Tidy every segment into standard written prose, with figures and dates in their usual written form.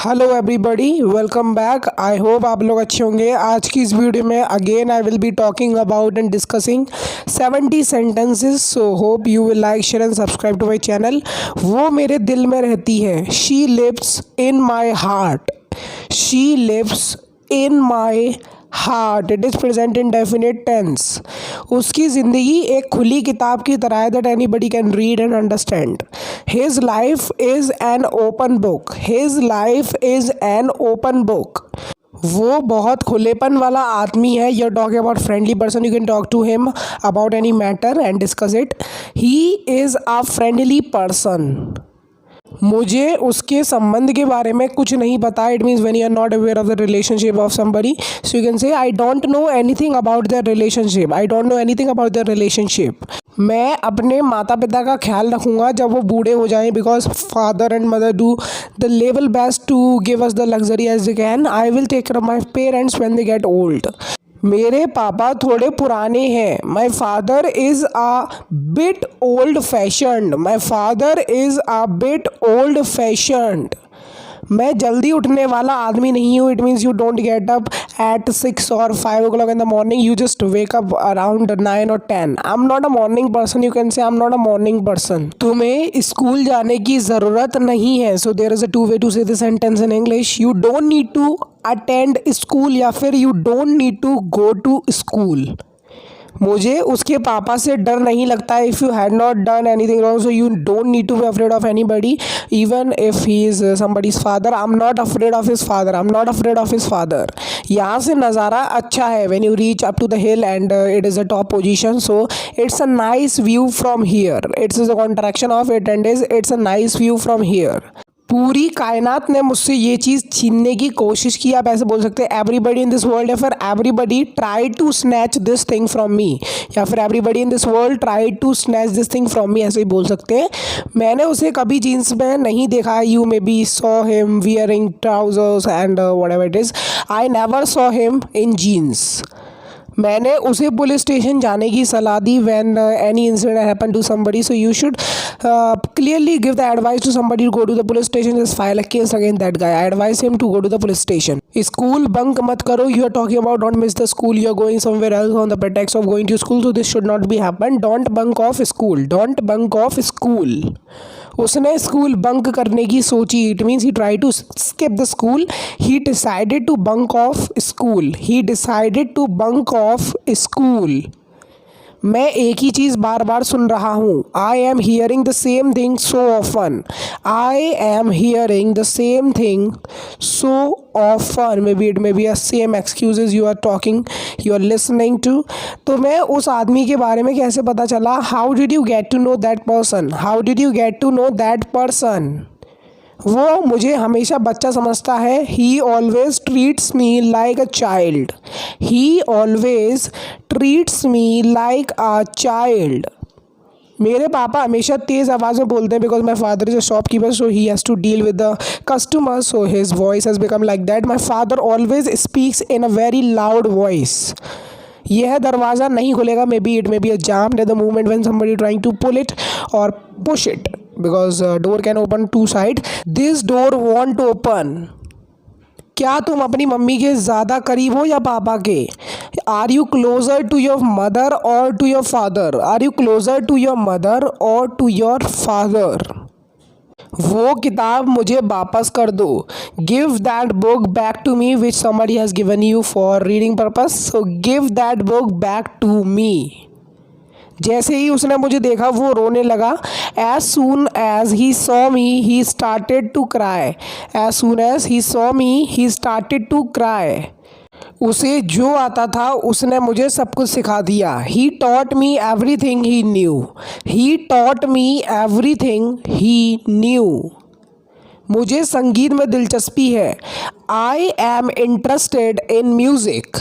Hello everybody, welcome back. I hope आप लोग अच्छे होंगे। आज की इस वीडियो में again I will be talking about and discussing 70 sentences. So hope you will like, share and subscribe to my channel. वो मेरे दिल में रहती है। She lives in my heart. She lives in my heart. It is present indefinite tense. उसकी ज़िंदगी एक खुली किताब की तरह है that anybody can read and understand. His life is an open book. His life is an open book. वो बहुत खुलेपन वाला आदमी है। You are talking about friendly person, you can talk to him about any matter and discuss it. He is a friendly person. मुझे उसके संबंध के बारे में कुछ नहीं पता। It means when you are not aware of the relationship of somebody, so you can say I don't know anything about their relationship. I don't know anything about their relationship. मैं अपने माता पिता का ख्याल रखूँगा जब वो बूढ़े हो जाएं, because father and mother do the level best to give us the luxury as they can. I will take care of my parents when they get old. मेरे पापा थोड़े पुराने हैं। My father is a bit old fashioned. My father is a bit old fashioned. मैं जल्दी उठने वाला आदमी नहीं हूँ। It means you don't get up at 6 और 5 o'clock in the morning. You just wake up around 9 और 10। I am not a morning person. You can say I am not a morning person. तुम्हें school जाने की ज़रूरत नहीं है। So there is a two way to say this sentence in English. You don't need to attend school या फिर you don't need to go to school. मुझे उसके पापा से डर नहीं लगता है। If you had not done anything wrong, so you don't need to be afraid of anybody, even if he is somebody's father. I M not afraid of his father. I M not afraid of his father. यहाँ से नज़ारा अच्छा है। When you reach up to the hill and it is a top position, so it's a nice view from here. It's a contraction of it and it's a nice view from here. पूरी कायनात ने मुझसे ये चीज़ छीनने की कोशिश की। आप ऐसे बोल सकते हैं एवरीबडी इन दिस वर्ल्ड, या फिर everybody try to snatch this thing from me, या फिर everybody in this world try to snatch this thing from me, ऐसे ही बोल सकते हैं। मैंने उसे कभी जीन्स में नहीं देखा। You maybe saw him wearing trousers and whatever it is. I never saw him in jeans. मैंने उसे पुलिस स्टेशन जाने की सलाह दी when any incident happen to somebody. So you should clearly give the advice to somebody to go to the police station, just file a case against that guy. I advise him to go to the police station. School bunk मत करो। You are talking about don't miss the school. You are going somewhere else on the pretext of going to school, so this should not be happen. Don't bunk off school. Don't bunk off school. उसने school bunk करने की सोची। It means he try to skip the school. He decided to bunk off school. He decided to bunk off school. मैं एक ही चीज़ बार बार सुन रहा हूँ। I am hearing the same thing so often. I am hearing the same thing so often. Maybe it maybe a same excuses you are talking, you are listening to. तो मैं उस आदमी के बारे में कैसे पता चला? How did you get to know that person? How did you get to know that person? वो मुझे हमेशा बच्चा समझता है। He always treats me like a child. He always treats me like a child. मेरे पापा हमेशा तेज़ आवाज़ में बोलते हैं, because my father is a shopkeeper, so he has to deal with the customer, so his voice has become like that. My father always speaks in a very loud voice. यह दरवाज़ा नहीं खुलेगा। Maybe it maybe a jammed at the moment when somebody trying to pull it or push it, because door can open two side. This door won't open. क्या तुम अपनी mummy के ज़्यादा करीब हो या पापा के? Are you closer to your mother or to your father? Are you closer to your mother or to your father? वो किताब मुझे वापस कर दो। Give that book back to me which somebody has given you for reading purpose. So give that book back to me. जैसे ही उसने मुझे देखा वो रोने लगा। As soon as he saw me he started to cry. As soon as he saw me he started to cry. उसे जो आता था उसने मुझे सब कुछ सिखा दिया। He taught me everything he new. He taught me everything he new. मुझे संगीत में दिलचस्पी है। I am interested in music.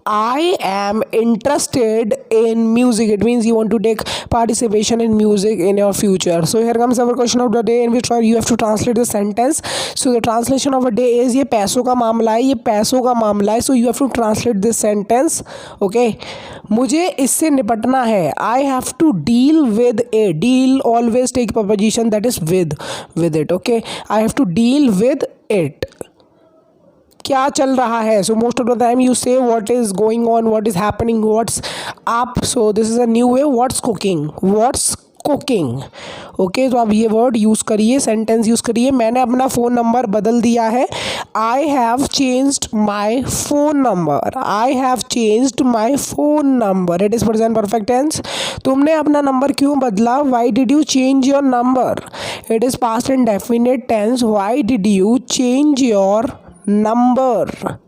I am interested in music. It means you want to take participation in music in your future. So here comes our question of the day, in which you have to translate the sentence. So the translation of the day is ये पैसों का मामला है। ये पैसों का मामला है। So you have to translate this sentence. Okay. मुझे इससे निपटना है। I have to deal with it. Deal always take preposition that is with it. Okay. I have to deal with it. क्या चल रहा है. So most of the time you say what is going on, what is happening, what's up. So this is a new way. What's cooking, what's cooking. Okay, तो आप ये word use करिए, sentence use करिए. मैंने अपना phone number बदल दिया है. I have changed my phone number. I have changed my phone number. It is present perfect tense. तुमने अपना नंबर क्यों बदला. Why did you change your number. It is past and definite tense. Why did you change your number.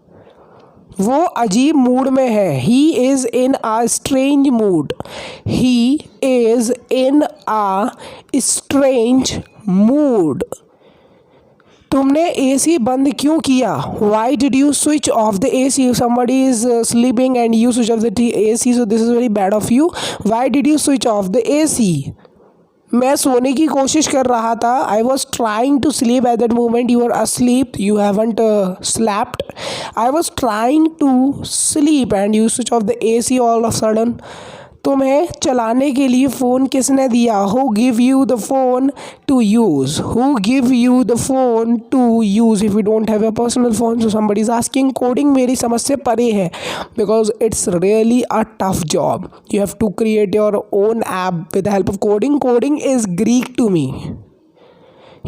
वो अजीब mood में है. He is in a strange mood. He is in a strange mood. तुमने AC बंद क्यों किया. Why did you switch off the AC. Somebody is sleeping and you switch off the AC, so this is very bad of you. Why did you switch off the AC. मैं सोने की कोशिश कर रहा था. I was trying to sleep at that moment. You are asleep. You haven't slapped. I was trying to sleep and you switch off the AC all of sudden. तुम्हें चलाने के लिए फ़ोन किसने दिया. Who give you the phone to use. Who give you the phone to use if you don't have a personal phone. So somebody is asking. Coding मेरी समझ से परे है because it's really a tough job. You have to create your own app with the help of coding. Coding is Greek to मी.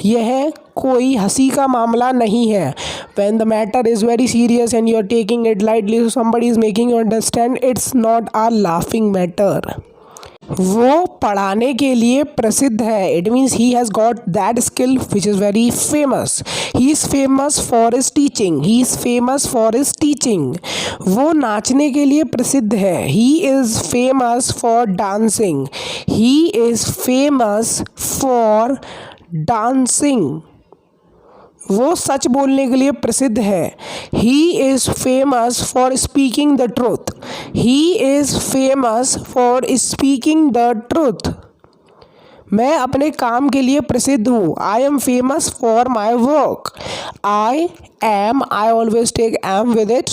यह कोई हंसी का मामला नहीं है. When the matter is very serious and you are taking it lightly, so somebody is making you understand it's not a laughing matter. वो पढ़ाने के लिए प्रसिद्ध है. It means he has got that skill which is very famous. He is famous for his teaching. He is famous for his teaching. वो नाचने के लिए प्रसिद्ध है. He is famous for dancing. He is famous for dancing. वो सच बोलने के लिए प्रसिद्ध है. He is famous for speaking the truth. He is famous for speaking the truth. मैं अपने काम के लिए प्रसिद्ध हूँ. I M famous for my work. I always take am with it.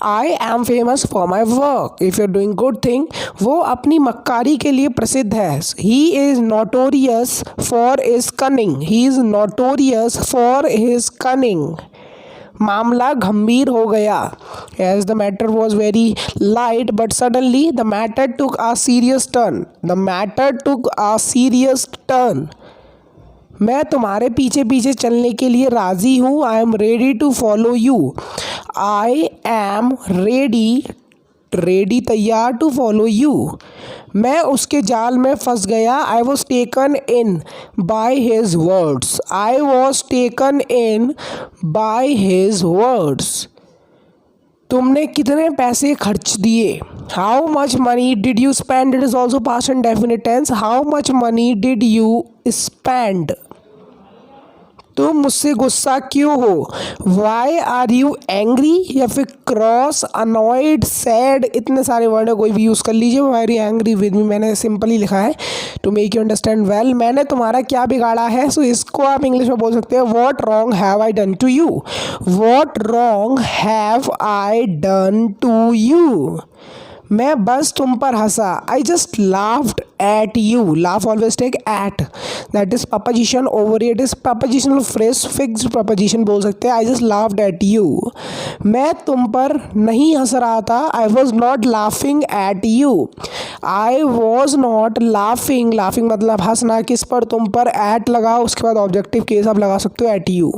I am famous for my work. If you are doing good thing. वो अपनी मक्कारी के लिए प्रसिद्ध है. He is notorious for his cunning. He is notorious for his cunning. मामला गंभीर हो गया. As the matter was very light but suddenly the matter took a serious turn. The matter took a serious turn. मैं तुम्हारे पीछे पीछे चलने के लिए राज़ी हूँ. I am ready to follow you. I am ready तैयार टू फॉलो यू. मैं उसके जाल में फंस गया. I was taken in by his words. I was taken in by his words. तुमने कितने पैसे खर्च दिए. How much money did you spend. It is also past and definite tense. How much money did you spend. तुम मुझसे गुस्सा क्यों हो. वाई आर यू एंग्री या फिर क्रॉस, अनॉयड, सैड. इतने सारे वर्ड है, कोई भी यूज़ कर लीजिए. Why are you angry with me मैंने सिंपली लिखा है to make you understand well. मैंने तुम्हारा क्या बिगाड़ा है. सो इसको आप इंग्लिश में बोल सकते हैं what wrong have I done to you. What wrong have I done to you. मैं बस तुम पर हंसा. I just laughed at you. Laugh always take at. That is preposition. Over it is prepositional phrase. Fixed preposition बोल सकते हैं. I just laughed at you. मैं तुम पर नहीं हंस रहा था. I was not laughing at you. I was not laughing. Laughing मतलब हंसना. किस पर. तुम पर. एट लगाओ, उसके बाद ऑब्जेक्टिव केस आप लगा सकते हो एट यू.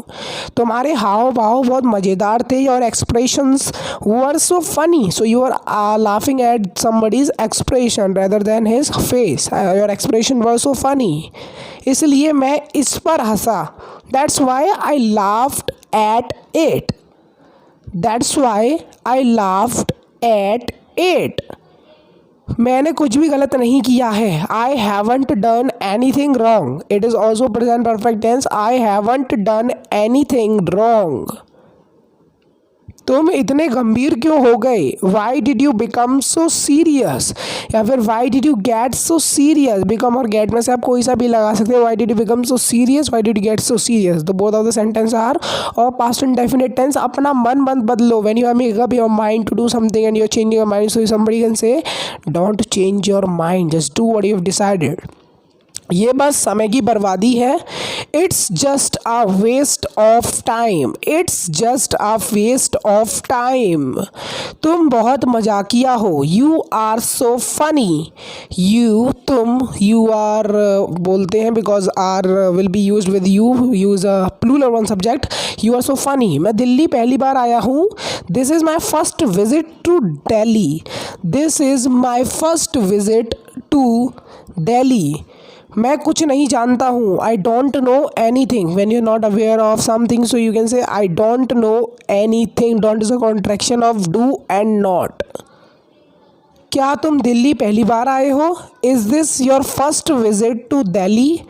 तुम्हारे हाव भाव बहुत मज़ेदार थे. Your expressions were so funny. So you are laughing at somebody's expression rather than his face. Your expression was so funny. इसलिए मैं इस पर हंसा. That's why I laughed at it. That's why I laughed at it. मैंने कुछ भी गलत नहीं किया है. I haven't done anything wrong. It is also present perfect tense. I haven't done anything wrong. तुम इतने गंभीर क्यों हो गए. Why did you become so serious या फिर why did you get so serious. Become और गेट में से आप कोई सा भी लगा सकते हैं. Why did you become so serious. Why did you get so serious. The both of the sentence are और पास्ट एंड डेफिनेट टेंस. अपना मन मत बदलो. When you make up your mind to do something and you are changing your mind, so somebody can say don't change your mind, just do what you have decided. ये बस समय की बर्बादी है। It's just a waste of time, it's just a waste of time. तुम बहुत मजाकिया हो, you are so funny. You are बोलते हैं because are will be use with use a plural one subject. You are so funny. मैं दिल्ली पहली बार आया हूँ। This is my first visit to Delhi. This is my first visit to Delhi. मैं कुछ नहीं जानता हूँ। I don't know anything. When you not aware of something so you can say I don't know anything. Don't is a contraction of do and not. क्या तुम दिल्ली पहली बार आए हो? Is this your first visit to Delhi?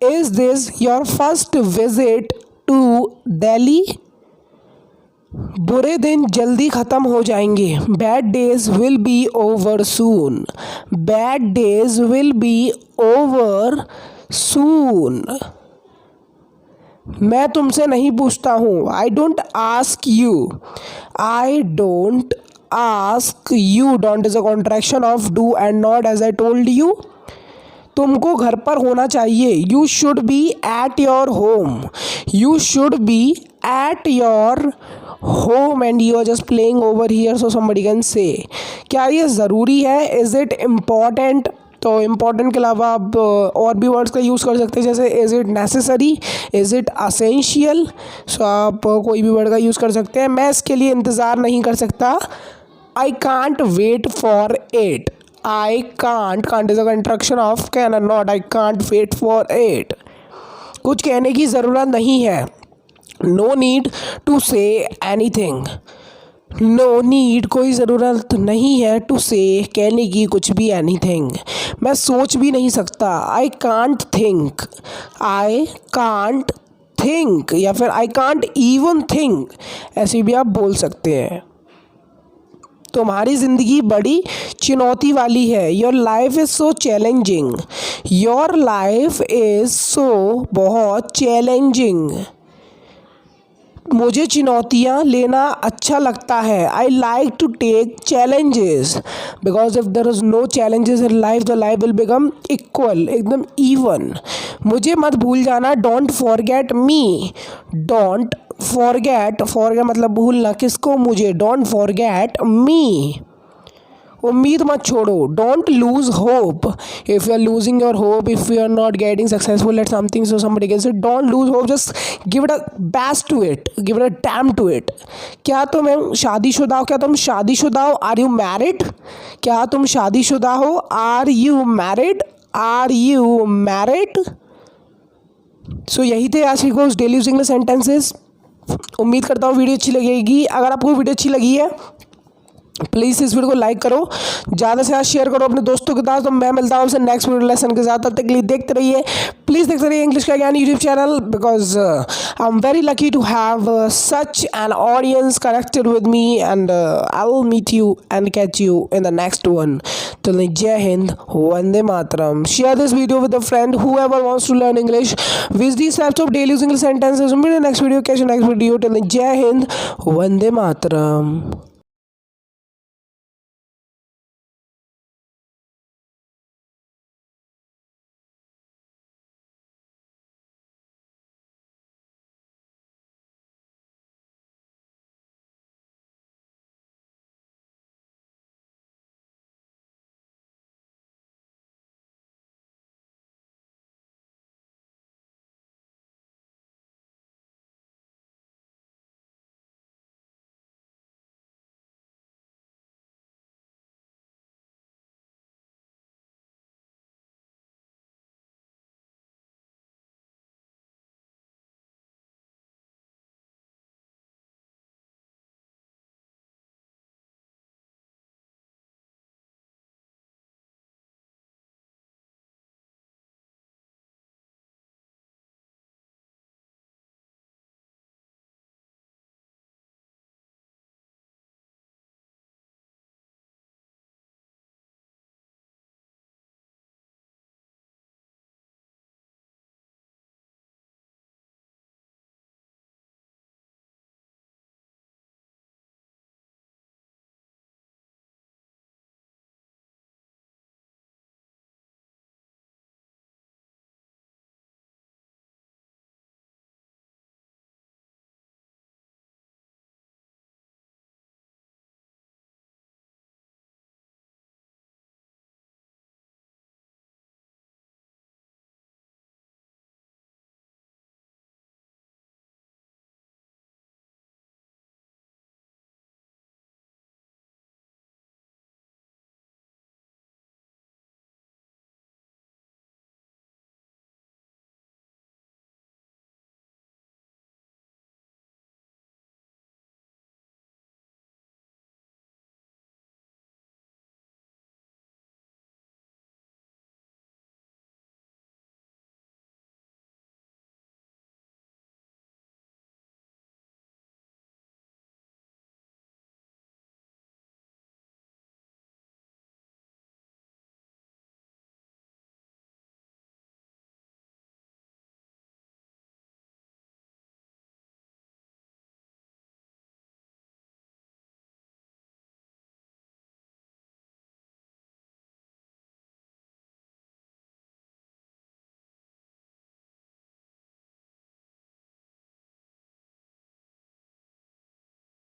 Is this your first visit to Delhi? बुरे दिन जल्दी ख़त्म हो जाएंगे। Bad days will be over soon. Bad days will be over soon. मैं तुमसे नहीं पूछता हूँ। I don't ask you. I don't ask you. Don't is a contraction of do and not as I told you. तुमको घर पर होना चाहिए। You should be at your home. You should be at your home and you are just playing over here so somebody can say क्या ये ज़रूरी है? Is it important? तो इम्पॉर्टेंट के अलावा आप और भी वर्ड्स का यूज़ कर सकते हैं, जैसे is it necessary, is it essential. So आप कोई भी वर्ड का यूज़ कर सकते हैं। मैं इसके लिए इंतज़ार नहीं कर सकता। I can't wait for it. I can't is a contraction of can and not. I can't wait for it. कुछ कहने की ज़रूरत नहीं है। No need to say anything. No need कोई ज़रूरत नहीं है टू से कहने की कुछ भी एनी थिंग। मैं सोच भी नहीं सकता। I can't think. I can't think या फिर आई कांट इवन थिंक, ऐसे भी आप बोल सकते हैं। तुम्हारी ज़िंदगी बड़ी चुनौती वाली है। Your life is so challenging. Your life is so बहुत चैलेंजिंग। मुझे चुनौतियाँ लेना अच्छा लगता है। I like to take challenges because if there is no challenges in life the life will become equal, एकदम इवन। मुझे मत भूल जाना। Don't forget me. Don't forget मतलब भूलना किसको? मुझे। Don't forget me. उम्मीद मत छोड़ो। Don't lose hope. If you are losing your hope, if you are not getting successful at something, so somebody can say don't lose hope, just give it a best to it, give it a damn to it. क्या तुम शादीशुदा हो? क्या तुम शादीशुदा हो? Are you married? क्या तुम शादीशुदा हो? Are you married? Are you married? So यही थे आज की कोर्स डेली यूजिंग सेंटेंसेस। उम्मीद करता हूँ वीडियो अच्छी लगेगी। अगर आपको वीडियो अच्छी लगी है प्लीज़ इस वीडियो को लाइक करो, ज़्यादा से ज़्यादा शेयर करो अपने दोस्तों के साथ। तो मैं मिलता हूँ आपसे नेक्स्ट वीडियो लेसन के साथ। तब तक के लिए देखते रहिए, प्लीज़ देखते रहिए इंग्लिश का ज्ञान YouTube channel, because I am very lucky to have such an audience connected with me and I will meet you and catch you in the next one. Till Jai Hind, Vande Mataram. Share this video with a friend, whoever wants to learn English with these types of daily using sentences. Meet in the next video. Catch you next video. Till Jai Hind, Vande Mataram.